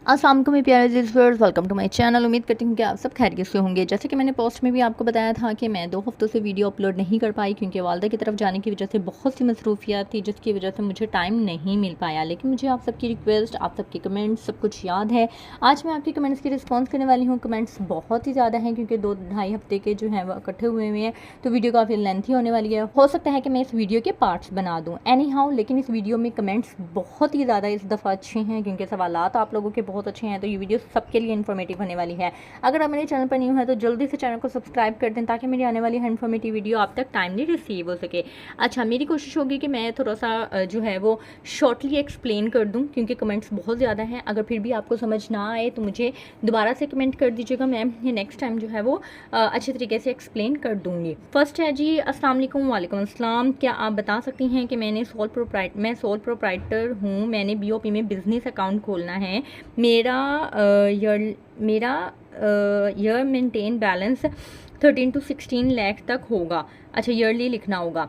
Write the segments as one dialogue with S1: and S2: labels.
S1: अस्सलाम वालेकुम मेरे प्यारे viewers, welcome to my channel. उम्मीद करती हूँ कि आप सब खैरियत से होंगे। जैसे कि मैंने पोस्ट में भी आपको बताया था कि मैं 2 हफ्तों से वीडियो अपलोड नहीं कर पाई क्योंकि वालदा की तरफ जाने की वजह से बहुत सी मसरूफियात थी, जिसकी वजह से मुझे टाइम नहीं मिल पाया। लेकिन मुझे आप सबकी रिक्वेस्ट, आप सबके कमेंट्स सब कुछ याद है। आज मैं आपके कमेंट्स की रिस्पॉन्स करने वाली हूँ। कमेंट्स बहुत ही ज़्यादा हैं क्योंकि 2-2.5 हफ्ते के जो हैं वो इकट्ठे हुए हैं, तो वीडियो काफ़ी लेंथी होने वाली है। हो सकता है कि मैं इस वीडियो के पार्ट्स बना दूँ एनी हाउ, लेकिन इस वीडियो में कमेंट्स बहुत ही ज़्यादा इस दफ़ा अच्छे हैं क्योंकि सवालात आप लोगों के बहुत अच्छे हैं। तो ये वीडियो सबके लिए इन्फॉर्मेटिव होने वाली है। अगर आप मेरे चैनल पर न्यू है तो जल्दी से चैनल को सब्सक्राइब कर दें ताकि मेरी आने वाली हर इन्फॉर्मेटिव वीडियो आप तक टाइमली रिसीव हो सके। अच्छा, मेरी कोशिश होगी कि मैं थोड़ा सा जो है वो शॉर्टली एक्सप्लेन कर दूं क्योंकि कमेंट्स बहुत ज़्यादा हैं। अगर फिर भी आपको समझ ना आए तो मुझे दोबारा से कमेंट कर दीजिएगा, मैं ये नेक्स्ट टाइम जो है वो अच्छे तरीके से एक्सप्लेन कर दूँगी। फर्स्ट है जी, अस्सलाम वालेकुम। वालेकुम अस्सलाम। क्या आप बता सकती हैं कि मैं सोल प्रोप्राइटर हूँ, मैंने BOP में बिज़नेस अकाउंट खोलना है। मेरा year maintain balance 13 to 16 lakh तक होगा। अच्छा, ईयरली लिखना होगा।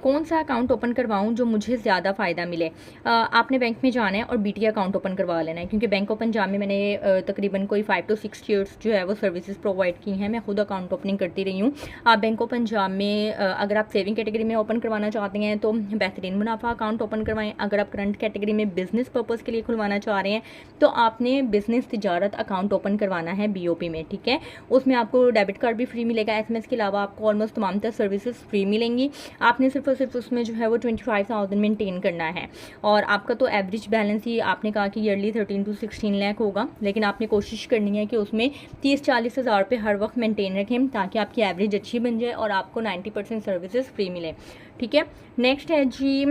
S1: कौन सा अकाउंट ओपन करवाऊँ जो मुझे ज़्यादा फ़ायदा मिले? आपने बैंक में जाना है और BT अकाउंट ओपन करवा लेना है क्योंकि बैंक ऑफ पंजाब में मैंने तकरीबन कोई 5 to 6 ईयर्स जो है वो सर्विसेज प्रोवाइड की हैं। मैं खुद अकाउंट ओपनिंग करती रही हूँ। आप बैंक ऑफ पंजाब में अगर आप सेविंग कैटेगरी में ओपन करवाना चाहते हैं तो बेहतरीन मुनाफा अकाउंट ओपन करवाएं। अगर आप करंट कैटेगरी में बिज़नेस पर्पज़ के लिए खुलवाना चाह रहे हैं तो आपने बिज़नेस तिजारत अकाउंट ओपन करवाना है BOP में, ठीक है। उसमें आपको डेबिट कार्ड भी फ्री मिलेगा। SMS के अलावा आपको ऑलमोस्ट तमाम तरह सर्विसेज फ्री मिलेंगी। आपने सिर्फ और सिर्फ उसमें जो है वो 25,000 मेंटेन करना है और आपका तो एवरेज बैलेंस ही आपने कहा कि ईयरली 13 to 16 लाख होगा, लेकिन आपने कोशिश करनी है कि उसमें 30-40 हज़ार रुपये हर वक्त मेंटेन रखें ताकि आपकी एवरेज अच्छी बन जाए और आपको 90% सर्विसेज फ्री मिले, ठीक है। नेक्स्ट है जी,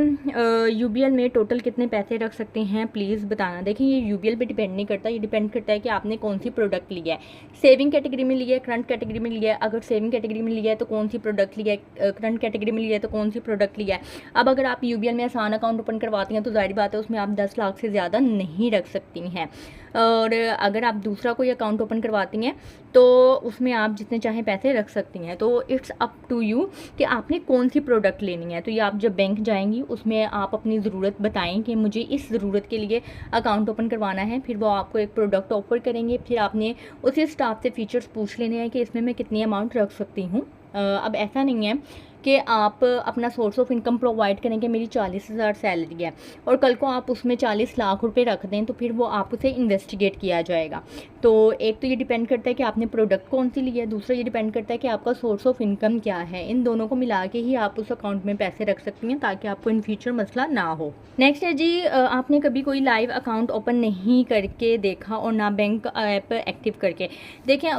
S1: UBL में टोटल कितने पैसे रख सकते हैं प्लीज़ बताना। देखिए, ये UBL पे डिपेंड नहीं करता, ये डिपेंड करता है कि आपने कौन सी प्रोडक्ट लिया है। सेविंग कैटेगरी में लिया है, करंट कैटेगरी में लिया है। अगर सेविंग कैटेगरी में लिया है तो कौन सी प्रोडक्ट लिया है, करंट कैटेगरी में लिया है तो कौन सी प्रोडक्ट लिया है। अब अगर आप UBL में आसान अकाउंट ओपन करवाती हैं तो जाहिर बात है उसमें आप 10 लाख से ज़्यादा नहीं रख सकती हैं, और अगर आप दूसरा कोई अकाउंट ओपन करवाती हैं तो उसमें आप जितने चाहें पैसे रख सकती हैं। तो इट्स अप टू यू कि आपने कौन सी प्रोडक्ट लेनी है। तो ये आप जब बैंक जाएंगी उसमें आप अपनी ज़रूरत बताएं कि मुझे इस ज़रूरत के लिए अकाउंट ओपन करवाना है, फिर वो आपको एक प्रोडक्ट ऑफर करेंगे। फिर आपने उसी स्टाफ से फीचर्स पूछ लेने हैं कि इसमें मैं कितनी अमाउंट रख सकती हूँ। अब ऐसा नहीं है कि आप अपना सोर्स ऑफ इनकम प्रोवाइड करें कि मेरी 40,000 सैलरी है और कल को आप उसमें 40 लाख रुपए रख दें तो फिर वो आप उसे इन्वेस्टिगेट किया जाएगा। तो एक तो ये डिपेंड करता है कि आपने प्रोडक्ट कौन सी ली है, दूसरा ये डिपेंड करता है कि आपका सोर्स ऑफ इनकम क्या है। इन दोनों को मिला के ही आप उस अकाउंट में पैसे रख सकती हैं ताकि आपको इन फ्यूचर मसला ना हो। नेक्स्ट है जी, आपने कभी कोई लाइव अकाउंट ओपन नहीं करके देखा और ना बैंक ऐप एक्टिव करके। देखें,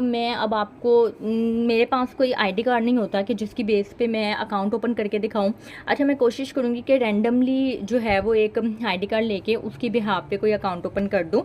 S1: मैं अब आपको मेरे पास कोई ID कार्ड नहीं होता कि जिसकी बेस पे मैं अकाउंट ओपन करके दिखाऊं। अच्छा, मैं कोशिश करूंगी कि रैंडमली जो है वो एक ID कार्ड लेके उसकी बिहाफ पे कोई अकाउंट ओपन कर दूं,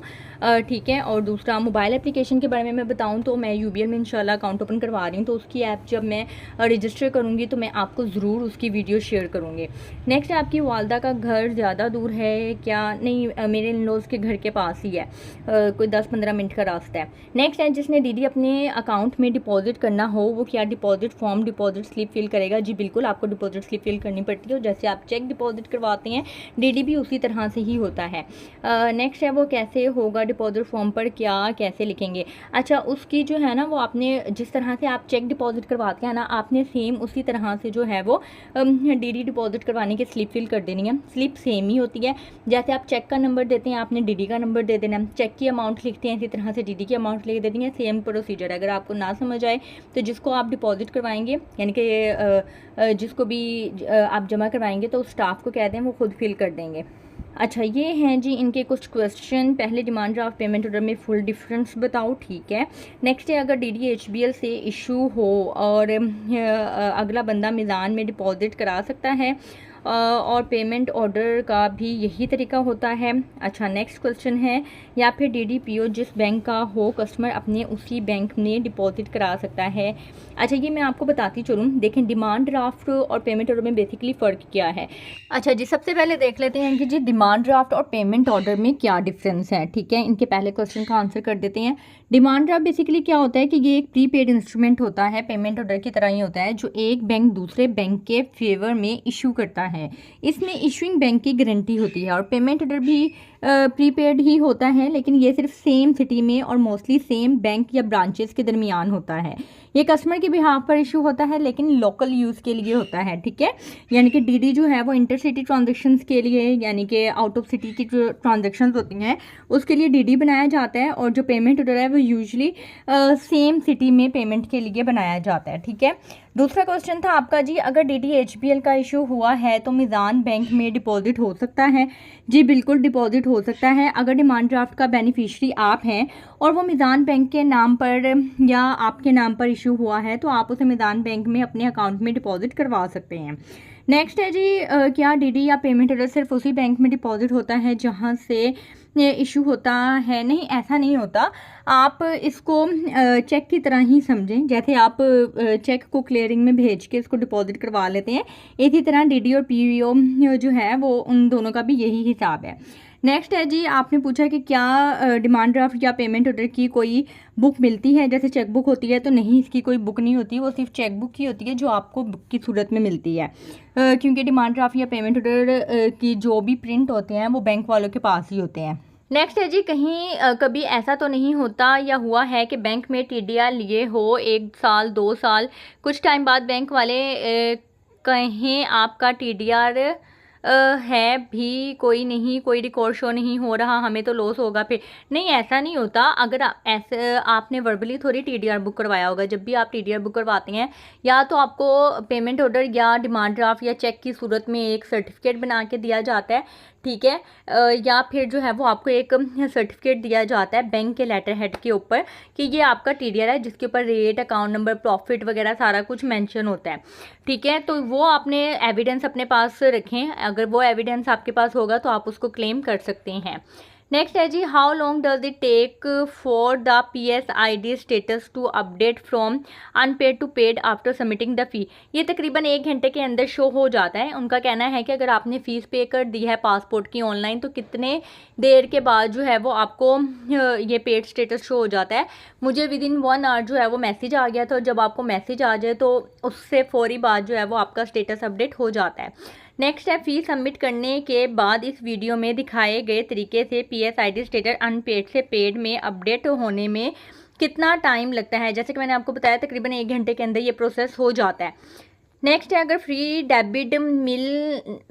S1: ठीक है। और दूसरा, मोबाइल एप्लीकेशन के बारे में मैं बताऊं तो मैं UBL में इंशाल्लाह अकाउंट ओपन करवा रही हूँ, तो उसकी ऐप जब मैं रजिस्टर करूँगी तो मैं आपको ज़रूर उसकी वीडियो शेयर करूँगी। नेक्स्ट है, आपकी वालदा का घर ज़्यादा दूर है क्या? नहीं, मेरे इन-लॉज़ के घर के पास ही है, कोई 10-15 मिनट का रास्ता है। नेक्स्ट है, जिसने DD अपने अकाउंट में डिपॉजिट करना हो वो क्या deposit form, deposit slip fill करेगा? जी बिल्कुल, आपको डिपॉजिट स्लिप फिल करनी पड़ती है और जैसे आप चेक डिपॉजिट करवाते हैं DD भी उसी तरह से ही होता है। नेक्स्ट है, वो कैसे होगा डिपॉजिट फॉर्म पर क्या कैसे लिखेंगे? अच्छा, उसकी जो है ना वो आपने जिस तरह से आप चेक डिपॉजिट करवाते हैं ना, आपने सेम उसी तरह से जो है वो DD डिपॉजिट करवाने की स्लिप फिल कर देनी है। स्लिप सेम ही होती है, जैसे आप चेक का नंबर देते हैं आपने DD का नंबर दे देना है। चेक की अमाउंट लिखते हैं इसी तरह से DD की अमाउंट लिख देती है। Same procedure. अगर आपको ना समझ आए तो जिसको आप डिपॉजिट करवाएंगे यानी कि जिसको भी आप जमा करवाएंगे तो स्टाफ को कह दें वो खुद फिल कर देंगे। अच्छा, ये हैं जी इनके कुछ क्वेश्चन। पहले, डिमांड ड्राफ्ट पेमेंट ऑर्डर में फुल डिफरेंस बताओ, ठीक है। नेक्स्ट है, अगर DD HBL से इशू हो और अगला बंदा मीज़ान में डिपॉजिट करा सकता है और पेमेंट ऑर्डर का भी यही तरीका होता है। अच्छा, नेक्स्ट क्वेश्चन है, या फिर DD PO जिस बैंक का हो कस्टमर अपने उसी बैंक में डिपॉजिट करा सकता है? अच्छा, ये मैं आपको बताती चलूँ। देखें, डिमांड ड्राफ्ट और पेमेंट ऑर्डर में बेसिकली फ़र्क क्या है। अच्छा जी, सबसे पहले देख लेते हैं कि जी डिमांड ड्राफ्ट और पेमेंट ऑर्डर में क्या डिफरेंस है, ठीक है। इनके पहले क्वेश्चन का आंसर कर देते हैं। डिमांड ड्राफ्ट बेसिकली क्या होता है कि ये एक प्रीपेड इंस्ट्रूमेंट होता है, पेमेंट ऑर्डर की तरह ही होता है, जो एक बैंक दूसरे बैंक के फेवर में इशू करता है। इसमें इशूइंग बैंक की गारंटी होती है और पेमेंट ऑर्डर भी प्रीपेड ही होता है, लेकिन ये सिर्फ सेम सिटी में और मोस्टली सेम बैंक या ब्रांचेस के दरमियान होता है। ये कस्टमर के बिहाफ पर इशू होता है लेकिन लोकल यूज़ के लिए होता है, ठीक है। यानी कि डीडी जो है वो इंटरसिटी ट्रांजैक्शंस के लिए, यानी कि आउट ऑफ सिटी की जो ट्रांजैक्शंस होती हैं उसके लिए डीडी बनाया जाता है, और जो पेमेंट ऑर्डर है वो यूजुअली सेम सिटी में पेमेंट के लिए बनाया जाता है, ठीक है। दूसरा क्वेश्चन था आपका जी, अगर DDHBL का इशू हुआ है तो मीज़ान बैंक में डिपॉजिट हो सकता है? जी बिल्कुल डिपॉजिट हो सकता है। अगर डिमांड ड्राफ्ट का बेनिफिशियरी आप हैं और वो मीज़ान बैंक के नाम पर या आपके नाम पर इशू हुआ है तो आप उसे मीज़ान बैंक में अपने अकाउंट में डिपॉजिट करवा सकते हैं। नेक्स्ट है जी, क्या डीडी या पेमेंट ऑर्डर सिर्फ उसी बैंक में डिपॉजिट होता है जहां से इशू होता है? नहीं, ऐसा नहीं होता। आप इसको चेक की तरह ही समझें, जैसे आप चेक को क्लियरिंग में भेज के इसको डिपॉजिट करवा लेते हैं, इसी तरह डीडी और पीओ जो है वो उन दोनों का भी यही हिसाब है। नेक्स्ट है जी, आपने पूछा कि क्या डिमांड ड्राफ्ट या पेमेंट ऑर्डर की कोई बुक मिलती है जैसे चेक बुक होती है? तो नहीं, इसकी कोई बुक नहीं होती, वो सिर्फ चेक बुक ही होती है जो आपको बुक की सूरत में मिलती है, क्योंकि डिमांड ड्राफ्ट या पेमेंट ऑर्डर की जो भी प्रिंट होते हैं वो बैंक वालों के पास ही होते हैं। नेक्स्ट है जी, कहीं कभी ऐसा तो नहीं होता या हुआ है कि बैंक में TDR लिए हो 1 साल 2 साल, कुछ टाइम बाद बैंक वाले कहें आपका TDR है भी कोई नहीं, कोई रिकॉर्ड शो नहीं हो रहा, हमें तो लॉस होगा फिर? नहीं, ऐसा नहीं होता। अगर ऐसे आपने वर्बली थोड़ी TDR बुक करवाया होगा, जब भी आप TDR बुक करवाते हैं या तो आपको पेमेंट ऑर्डर या डिमांड ड्राफ्ट या चेक की सूरत में एक सर्टिफिकेट बना के दिया जाता है, ठीक है, या फिर जो है वो आपको एक सर्टिफिकेट दिया जाता है बैंक के लेटर हेड के ऊपर कि ये आपका TDR है, जिसके ऊपर रेट, अकाउंट नंबर, प्रॉफिट वगैरह सारा कुछ मेंशन होता है, ठीक है। तो वो आपने एविडेंस अपने पास रखें, अगर वो एविडेंस आपके पास होगा तो आप उसको क्लेम कर सकते हैं। नेक्स्ट है जी, how long does it take for the PSID status to update from unpaid to paid after submitting the fee? ये तकरीबन 1 घंटे के अंदर शो हो जाता है। उनका कहना है कि अगर आपने फ़ीस पे कर दी है पासपोर्ट की ऑनलाइन तो कितने देर के बाद जो है वो आपको ये पेड स्टेटस शो हो जाता है। मुझे विदिन 1 आवर जो है वो मैसेज आ गया था, और जब आपको मैसेज आ जाए तो उससे फौरी बाद जो है वो आपका स्टेटस अपडेट हो जाता है। नेक्स्ट है, फ़ी सबमिट करने के बाद इस वीडियो में दिखाए गए तरीके से PSID स्टेटस अनपेड से पेड में अपडेट होने में कितना टाइम लगता है? जैसे कि मैंने आपको बताया तकरीबन 1 घंटे के अंदर ये प्रोसेस हो जाता है। नेक्स्ट है, अगर फ्री डेबिट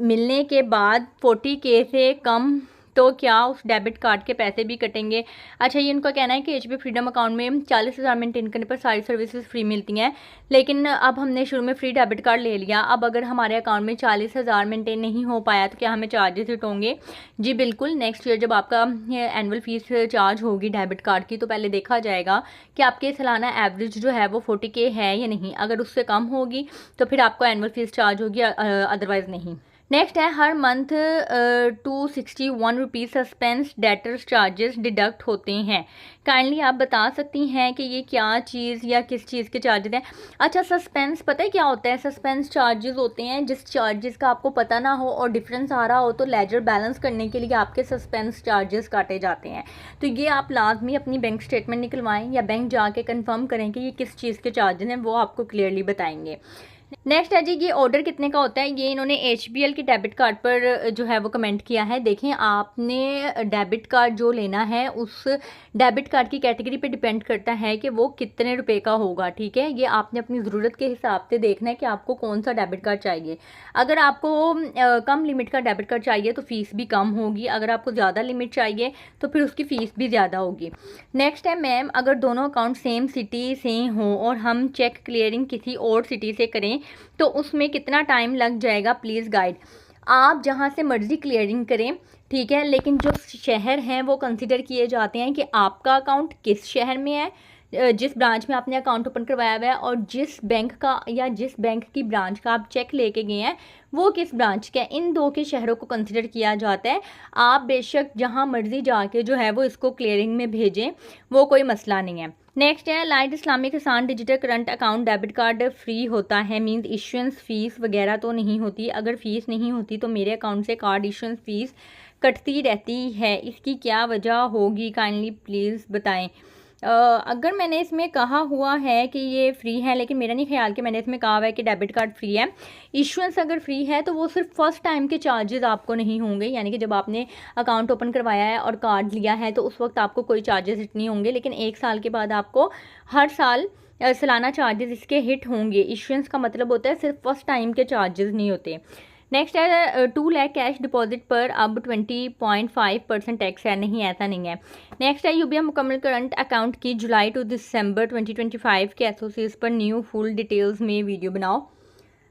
S1: मिलने के बाद 40K से कम तो क्या उस डेबिट कार्ड के पैसे भी कटेंगे? अच्छा, ये उनका कहना है कि HP फ्रीडम अकाउंट में 40,000 मेंटेन करने पर सारी सर्विसेज फ्री मिलती हैं, लेकिन अब हमने शुरू में फ्री डेबिट कार्ड ले लिया, अब अगर हमारे अकाउंट में 40,000 मेंटेन नहीं हो पाया तो क्या हमें चार्जेस हिट होंगे? जी बिल्कुल। नेक्स्ट ईयर जब आपका एनुअल फीस चार्ज होगी डेबिट कार्ड की तो पहले देखा जाएगा कि आपके सालाना एवरेज जो है वो 40K है या नहीं। अगर उससे कम होगी तो फिर आपको एनुअल फीस चार्ज होगी, अदरवाइज़ नहीं। नेक्स्ट है, हर month 261 rupees suspense debtors charges deduct होते हैं। काइंडली आप बता सकती हैं कि ये क्या चीज़ या किस चीज़ के चार्जेस हैं? अच्छा, सस्पेंस पता है क्या होता है? सस्पेंस चार्जेस होते हैं जिस चार्जेस का आपको पता ना हो और डिफरेंस आ रहा हो तो लेजर बैलेंस करने के लिए आपके सस्पेंस चार्जेस काटे जाते हैं। तो ये आप लाजमी अपनी बैंक स्टेटमेंट निकलवाएं या बैंक जाके कंफर्म करें कि ये किस चीज़ के चार्जेस हैं, वो आपको क्लियरली बताएंगे। नेक्स्ट है जी, ये ऑर्डर कितने का होता है? ये इन्होंने HBL के डेबिट कार्ड पर जो है वो कमेंट किया है। देखें, आपने डेबिट कार्ड जो लेना है उस डेबिट कार्ड की कैटेगरी पे डिपेंड करता है कि वो कितने रुपए का होगा, ठीक है। ये आपने अपनी ज़रूरत के हिसाब से देखना है कि आपको कौन सा डेबिट कार्ड चाहिए। अगर आपको कम लिमिट का डेबिट कार्ड चाहिए तो फ़ीस भी कम होगी, अगर आपको ज़्यादा लिमिट चाहिए तो फिर उसकी फ़ीस भी ज़्यादा होगी। नेक्स्ट है, मैम अगर दोनों अकाउंट सेम सिटी से हों और हम चेक क्लियरिंग किसी और सिटी से करें तो उसमें कितना टाइम लग जाएगा? Please guide. आप जहां से मर्ज़ी क्लियरिंग करें, ठीक है, लेकिन जो शहर हैं वो कंसिडर किए जाते हैं कि आपका अकाउंट किस शहर में है, जिस ब्रांच में आपने अकाउंट ओपन करवाया हुआ है, और जिस बैंक का या जिस बैंक की ब्रांच का आप चेक लेके गए हैं वो किस ब्रांच का है। इन दो के शहरों को कंसिडर किया जाता है। आप बेशक जहां मर्ज़ी जाके जो है वो इसको क्लियरिंग में भेजें, वो कोई मसला नहीं है। नेक्स्ट है, लाइट इस्लामिक किसान digital current account debit card free होता है, मीन्स इशुएंस फ़ीस वगैरह तो नहीं होती? अगर फ़ीस नहीं होती तो मेरे अकाउंट से कार्ड इशुएंस फ़ीस कटती रहती है, इसकी क्या वजह होगी? काइंडली प्लीज़ बताएं। अगर मैंने इसमें कहा हुआ है कि ये फ्री है, लेकिन मेरा नहीं ख्याल कि मैंने इसमें कहा हुआ है कि डेबिट कार्ड फ्री है। इशुएंस अगर फ्री है तो वो सिर्फ फर्स्ट टाइम के चार्जेस आपको नहीं होंगे, यानी कि जब आपने अकाउंट ओपन करवाया है और कार्ड लिया है तो उस वक्त आपको कोई चार्जेस हिट नहीं होंगे, लेकिन 1 साल के बाद आपको हर साल सालाना चार्जेस इसके हिट होंगे। इशुएंस का मतलब होता है सिर्फ फर्स्ट टाइम के चार्जेस नहीं होते। नेक्स्ट है 2 लाख कैश डिपॉजिट पर अब 20.5% टैक्स है। नहीं, ऐसा नहीं है। नेक्स्ट है यूबीआई मुकम्मल करंट अकाउंट की जुलाई टू दिसंबर 2025 के एसओसीज पर न्यू फुल डिटेल्स में वीडियो बनाओ।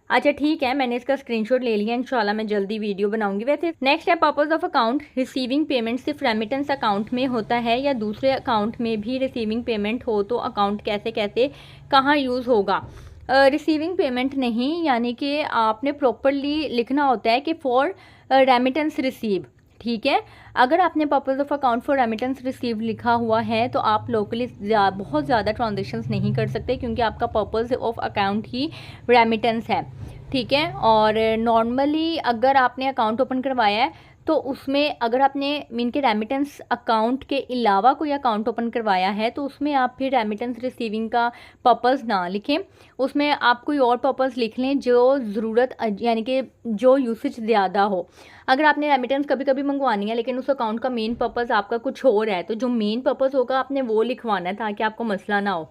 S1: अच्छा ठीक है, मैंने इसका स्क्रीनशॉट ले लिया, इंशाल्लाह मैं जल्दी वीडियो बनाऊंगी। वैसे नेक्स्ट है purpose of account receiving payment सिर्फ रेमिटेंस अकाउंट में होता है या दूसरे अकाउंट में भी रिसीविंग पेमेंट हो तो अकाउंट कैसे कैसे कहाँ यूज़ होगा। रिसीविंग पेमेंट नहीं, यानी कि आपने प्रॉपरली लिखना होता है कि फॉर रेमिटेंस रिसीव। ठीक है, अगर आपने purpose of account for remittance receive लिखा हुआ है तो आप लोकली बहुत ज़्यादा ट्रांजेक्शन्स नहीं कर सकते, क्योंकि आपका purpose of account he remittance है। ठीक है, और नॉर्मली अगर आपने अकाउंट ओपन करवाया है तो उसमें अगर आपने मीन के रेमिटेंस अकाउंट के अलावा कोई अकाउंट ओपन करवाया है तो उसमें आप फिर रेमिटेंस रिसीविंग का पर्पस ना लिखें, उसमें आप कोई और पर्पस लिख लें जो ज़रूरत यानी कि जो यूसेज ज़्यादा हो। अगर आपने रेमिटेंस कभी कभी मंगवानी है लेकिन उस अकाउंट का मेन पर्पस आपका कुछ और है, तो जो मेन पर्पस होगा आपने वो लिखवाना है ताकि आपको मसला ना हो।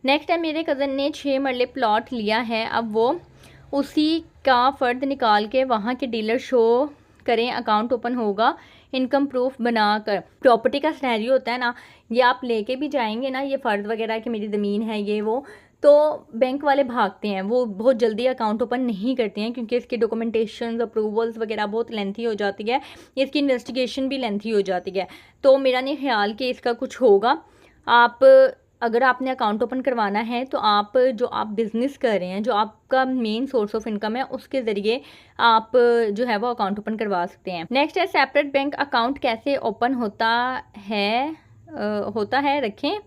S1: नेक्स्ट है मेरे कज़न ने 6 मरले प्लॉट लिया है, अब वो उसी का फ़र्द निकाल के वहाँ के डीलर शो करें, अकाउंट ओपन होगा इनकम प्रूफ बनाकर। प्रॉपर्टी का सिनेरियो होता है ना, ये आप लेके भी जाएंगे ना ये फ़र्ज वगैरह कि मेरी ज़मीन है ये वो, तो बैंक वाले भागते हैं, वो बहुत जल्दी अकाउंट ओपन नहीं करते हैं क्योंकि इसकी डॉक्यूमेंटेशन अप्रूवल्स वगैरह बहुत लेंथी हो जाती है, इसकी इन्वेस्टिगेशन भी लेंथी हो जाती है। तो मेरा नहीं ख्याल कि इसका कुछ होगा। आप अगर आपने अकाउंट ओपन करवाना है तो आप जो आप बिज़नेस कर रहे हैं, जो आपका मेन सोर्स ऑफ इनकम है, उसके ज़रिए आप जो है वो अकाउंट ओपन करवा सकते हैं। नेक्स्ट है सेपरेट बैंक अकाउंट कैसे ओपन होता है रखें।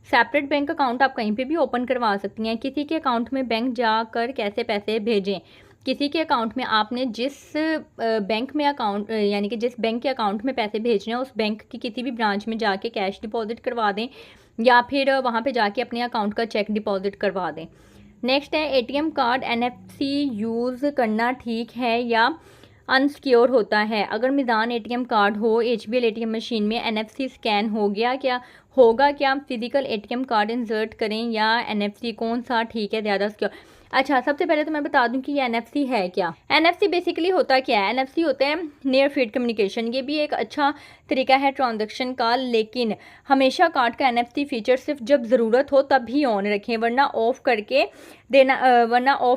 S1: सेपरेट बैंक अकाउंट आप कहीं पे भी ओपन करवा सकती हैं। किसी के अकाउंट में बैंक जाकर कैसे पैसे भेजें। किसी के अकाउंट में आपने जिस बैंक में अकाउंट यानी कि जिस बैंक के अकाउंट में पैसे भेजने हैं उस बैंक की किसी भी ब्रांच में जाके कैश डिपॉजिट करवा दें या फिर वहाँ पे जाके अपने अकाउंट का चेक डिपॉजिट करवा दें। नेक्स्ट है एटीएम कार्ड एनएफसी यूज़ करना ठीक है या अनसिक्योर होता है। अगर मिज़ान एटीएम कार्ड हो एचबीएल एटीएम मशीन में एनएफसी स्कैन होगा क्या फिजिकल एटीएम कार्ड इंसर्ट करें या एनएफसी, कौन सा ठीक है ज़्यादा सिक्योर। अच्छा, सबसे पहले तो मैं बता दूं कि ये एनएफसी है क्या। एनएफसी बेसिकली होता क्या है, एनएफसी होता है नियर फील्ड कम्युनिकेशन। ये भी एक अच्छा तरीका है ट्रांजैक्शन का, लेकिन हमेशा कार्ड का एनएफसी फीचर सिर्फ जब ज़रूरत हो तब ही ऑन रखें, वरना ऑफ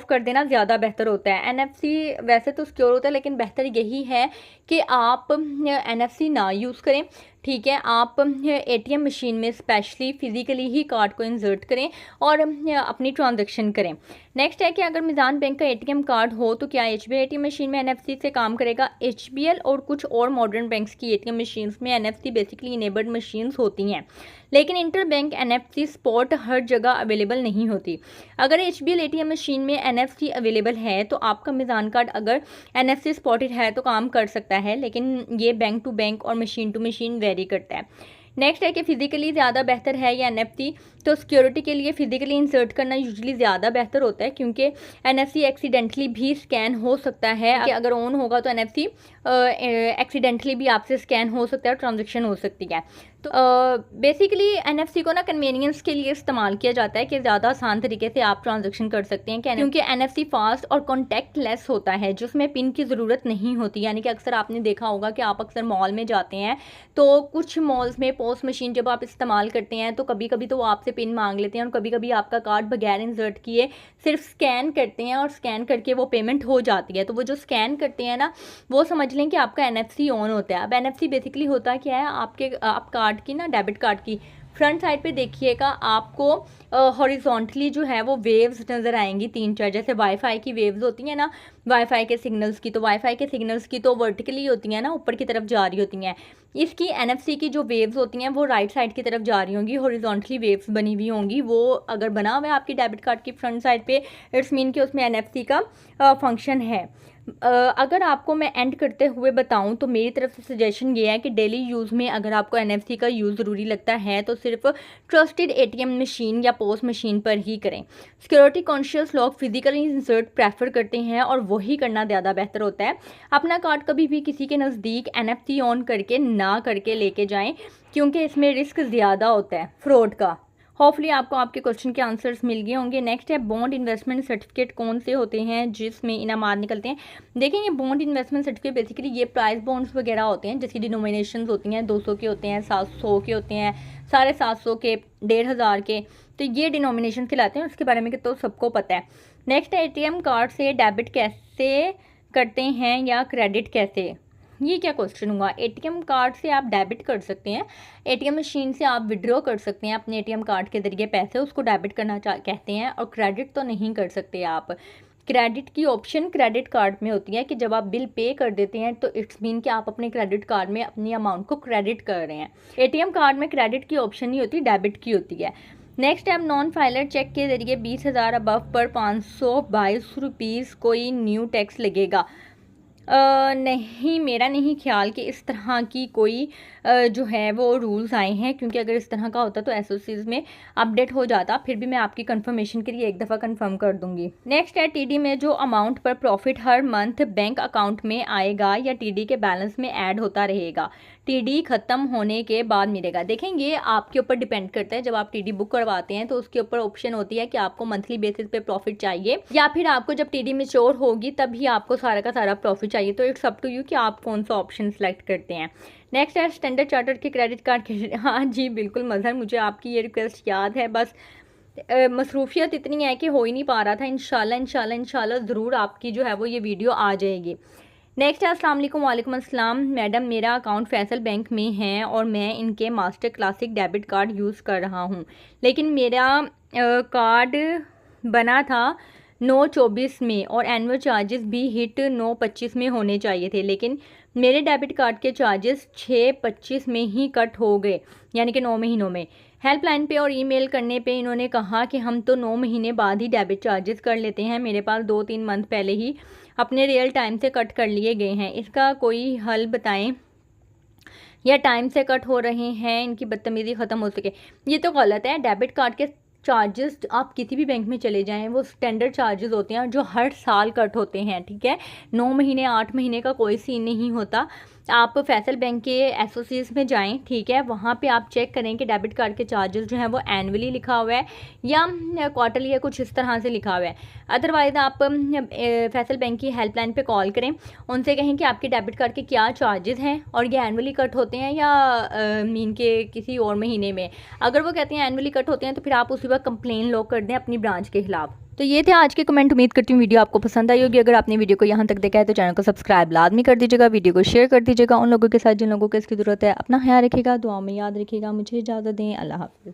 S1: कर देना ज़्यादा बेहतर होता है। एनएफसी वैसे तो सिक्योर होता है लेकिन बेहतर यही है कि आप एनएफसी ना यूज़ करें। ठीक है, आप एटीएम मशीन में स्पेशली फ़िज़िकली ही कार्ड को इंसर्ट करें और अपनी ट्रांजैक्शन करें। नेक्स्ट है कि अगर मिज़ान बैंक का एटीएम कार्ड हो तो क्या एचबीएल एटीएम मशीन में एनएफसी से काम करेगा। एचबीएल और कुछ और मॉडर्न बैंक्स की एटीएम मशीन्स में एनएफसी बेसिकली इनेबल्ड मशीन्स होती हैं, लेकिन इंटर बैंक एनएफसी स्पॉट हर जगह अवेलेबल नहीं होती। अगर एचबीएल एटीएम मशीन में एनएफसी अवेलेबल है तो आपका मिज़ान कार्ड अगर एनएफसी स्पॉटेड है तो काम कर सकता है, लेकिन ये बैंक टू बैंक और मशीन टू मशीन वेरी करता है। नेक्स्ट है कि फ़िज़िकली ज़्यादा बेहतर है या एनएफसी, तो सिक्योरिटी के लिए फ़िज़िकली इंसर्ट करना यूजुअली ज़्यादा बेहतर होता है क्योंकि एनएफसी एक्सीडेंटली भी स्कैन हो सकता है कि अगर ऑन होगा तो एनएफसी एक्सीडेंटली भी आपसे स्कैन हो सकता है और ट्रांजैक्शन हो सकती है। तो बेसिकली एनएफसी को ना कन्वीनियंस के लिए इस्तेमाल किया जाता है कि ज़्यादा आसान तरीके से आप ट्रांजैक्शन कर सकते हैं, क्योंकि एनएफसी फास्ट और कॉन्टैक्ट लेस होता है जिसमें पिन की ज़रूरत नहीं होती। यानी कि अक्सर आपने देखा होगा कि आप अक्सर मॉल में जाते हैं तो कुछ मॉल्स में पोस्ट मशीन जब आप इस्तेमाल करते हैं तो कभी कभी तो वो आपसे पिन मांग लेते हैं और कभी कभी आपका कार्ड बगैर इंसर्ट किए सिर्फ स्कैन करते हैं और स्कैन करके वो पेमेंट हो जाती है। तो वो जो स्कैन करते हैं ना वो समझ लें कि आपका एनएफसी ऑन होता है। अब एनएफसी बेसिकली होता क्या है, आप कार्ड की ना डेबिट कार्ड की फ्रंट साइड पे देखिएगा आपको हॉरिजॉन्टली जो है वो वेव्स नज़र आएंगी 3-4, जैसे वाईफाई की वेव्स होती हैं ना, वाईफाई के सिग्नल्स की, तो वाईफाई के सिग्नल्स की तो वर्टिकली होती हैं ना, ऊपर की तरफ जा रही होती हैं। इसकी एनएफसी की जो वेव्स होती हैं वो राइट साइड की तरफ जा रही होंगी, हॉरिजॉन्टली वेव्स बनी हुई होंगी। वो अगर बना हुआ है आपकी डेबिट कार्ड की फ्रंट साइड पे, इट्स मीन कि उसमें एनएफसी का फंक्शन है। अगर आपको मैं एंड करते हुए बताऊं तो मेरी तरफ से सजेशन ये है कि डेली यूज़ में अगर आपको एनएफसी का यूज़ ज़रूरी लगता है तो सिर्फ ट्रस्टेड ATM मशीन या पोस्ट मशीन पर ही करें। सिक्योरिटी कॉन्शियस लोग फिजिकली इंसर्ट प्रेफर करते हैं और वही करना ज़्यादा बेहतर होता है। अपना कार्ड कभी भी किसी के नज़दीक NFT ऑन करके ना करके लेके जाएं, क्योंकि इसमें रिस्क ज़्यादा होता है फ्रॉड का। होपफुली आपको आपके क्वेश्चन के आंसर्स मिल गए होंगे। नेक्स्ट है बॉन्ड इन्वेस्टमेंट सर्टिफिकेट कौन से होते हैं जिसमें इनामात निकलते हैं। देखिए ये बॉन्ड इन्वेस्टमेंट सर्टिफिकेट बेसिकली ये प्राइस बॉन्ड्स वगैरह होते हैं जिसकी डिनोमिनेशंस होती हैं 200 के होते हैं, 700 के होते हैं, 750 के, 1500 के, तो ये डिनोमिनेशन कहलाते हैं। उसके बारे में तो सबको पता है। नेक्स्ट है ATM कार्ड से डेबिट कैसे करते हैं या क्रेडिट कैसे, ये क्या क्वेश्चन हुआ। ATM कार्ड से आप डेबिट कर सकते हैं, ATM मशीन से आप विड्रॉ कर सकते हैं अपने ATM कार्ड के जरिए पैसे, उसको डेबिट करना कहते हैं। और क्रेडिट तो नहीं कर सकते आप। क्रेडिट की ऑप्शन क्रेडिट कार्ड में होती है कि जब आप बिल पे कर देते हैं तो इट्स मीन कि आप अपने क्रेडिट कार्ड में अपनी अमाउंट को क्रेडिट कर रहे हैं। ATM कार्ड में क्रेडिट की ऑप्शन नहीं होती, डेबिट की होती है। नेक्स्ट है नॉन फाइलर चेक के जरिए 20,000 अबव पर 522 रुपीज़ कोई न्यू टैक्स लगेगा। नहीं, मेरा नहीं ख्याल कि इस तरह की कोई जो है वो रूल्स आए हैं, क्योंकि अगर इस तरह का होता तो एसओसीज में अपडेट हो जाता। फिर भी मैं आपकी कंफर्मेशन के लिए एक दफ़ा कंफर्म कर दूंगी। नेक्स्ट है TD में जो अमाउंट पर प्रॉफिट हर मंथ बैंक अकाउंट में आएगा या TD के बैलेंस में ऐड होता रहेगा, TD ख़त्म होने के बाद मिलेगा। देखें ये आपके ऊपर डिपेंड करता है। जब आप TD बुक करवाते हैं तो उसके ऊपर ऑप्शन होती है कि आपको मंथली बेसिस पे प्रॉफिट चाहिए या फिर आपको जब TD मैच्योर होगी तभी आपको सारा का सारा प्रॉफिट चाहिए। तो इट्स अप टू यू कि आप कौन सा ऑप्शन सेलेक्ट करते हैं। नेक्स्ट है स्टैंडर्ड चार्टर्ड के क्रेडिट कार्ड के। हाँ जी बिल्कुल मज़हर, मुझे आपकी ये रिक्वेस्ट याद है, बस मसरूफियत इतनी है कि हो ही नहीं पा रहा था। इंशाल्लाह ज़रूर आपकी जो है वो ये वीडियो आ जाएगी। नेक्स्ट है अस्सलाम वालेकुम। वालेकुम अस्सलाम मैडम, मेरा अकाउंट फैसल बैंक में है और मैं इनके master classic debit card use कर रहा हूँ, लेकिन मेरा कार्ड बना था 9/24 में और एनुअल चार्जेस भी हिट 9/25 में होने चाहिए थे, लेकिन मेरे डेबिट कार्ड के चार्जेस 6/25 में ही कट हो गए, यानी कि 9 महीनों में। हेल्पलाइन पे और ईमेल करने पे इन्होंने कहा कि हम तो 9 महीने बाद ही डेबिट चार्जेस कर लेते हैं। मेरे पास 2-3 मंथ पहले ही अपने रियल टाइम से कट कर लिए गए हैं, इसका कोई हल बताएं या टाइम से कट हो रहे हैं, इनकी बदतमीज़ी ख़त्म हो सके। ये तो गलत है। डेबिट कार्ड के चार्जेस आप किसी भी बैंक में चले जाएं वो स्टैंडर्ड चार्जेस होते हैं जो हर साल कट होते हैं, ठीक है। 9 महीने 8 महीने का कोई सीन नहीं होता। आप फैसल बैंक के एसोसीज में जाएं, ठीक है, वहाँ पे आप चेक करें कि डेबिट कार्ड के चार्जेस जो हैं वो एनुअली लिखा हुआ है या क्वार्टरली या कुछ इस तरह से लिखा हुआ है। अदरवाइज़ आप फैसल बैंक की हेल्पलाइन पे कॉल करें, उनसे कहें कि आपके डेबिट कार्ड के क्या चार्जेस हैं और ये एनुअली कट होते हैं या मीन के किसी और महीने में। अगर वो कहते हैं एनुअली कट होते हैं तो फिर आप उसी वक्त कंप्लेन लॉक कर दें अपनी ब्रांच के खिलाफ। तो ये थे आज के कमेंट। उम्मीद करती हूँ वीडियो आपको पसंद आई होगी। अगर आपने वीडियो को यहाँ तक देखा है तो चैनल को सब्सक्राइब लाजमी कर दीजिएगा, वीडियो को शेयर कर दीजिएगा उन लोगों के साथ जिन लोगों को इसकी ज़रूरत है। अपना ख्याल रखिएगा, दुआ में याद रखिएगा। मुझे इजाज़त दें, अल्लाह हाफ़िज़।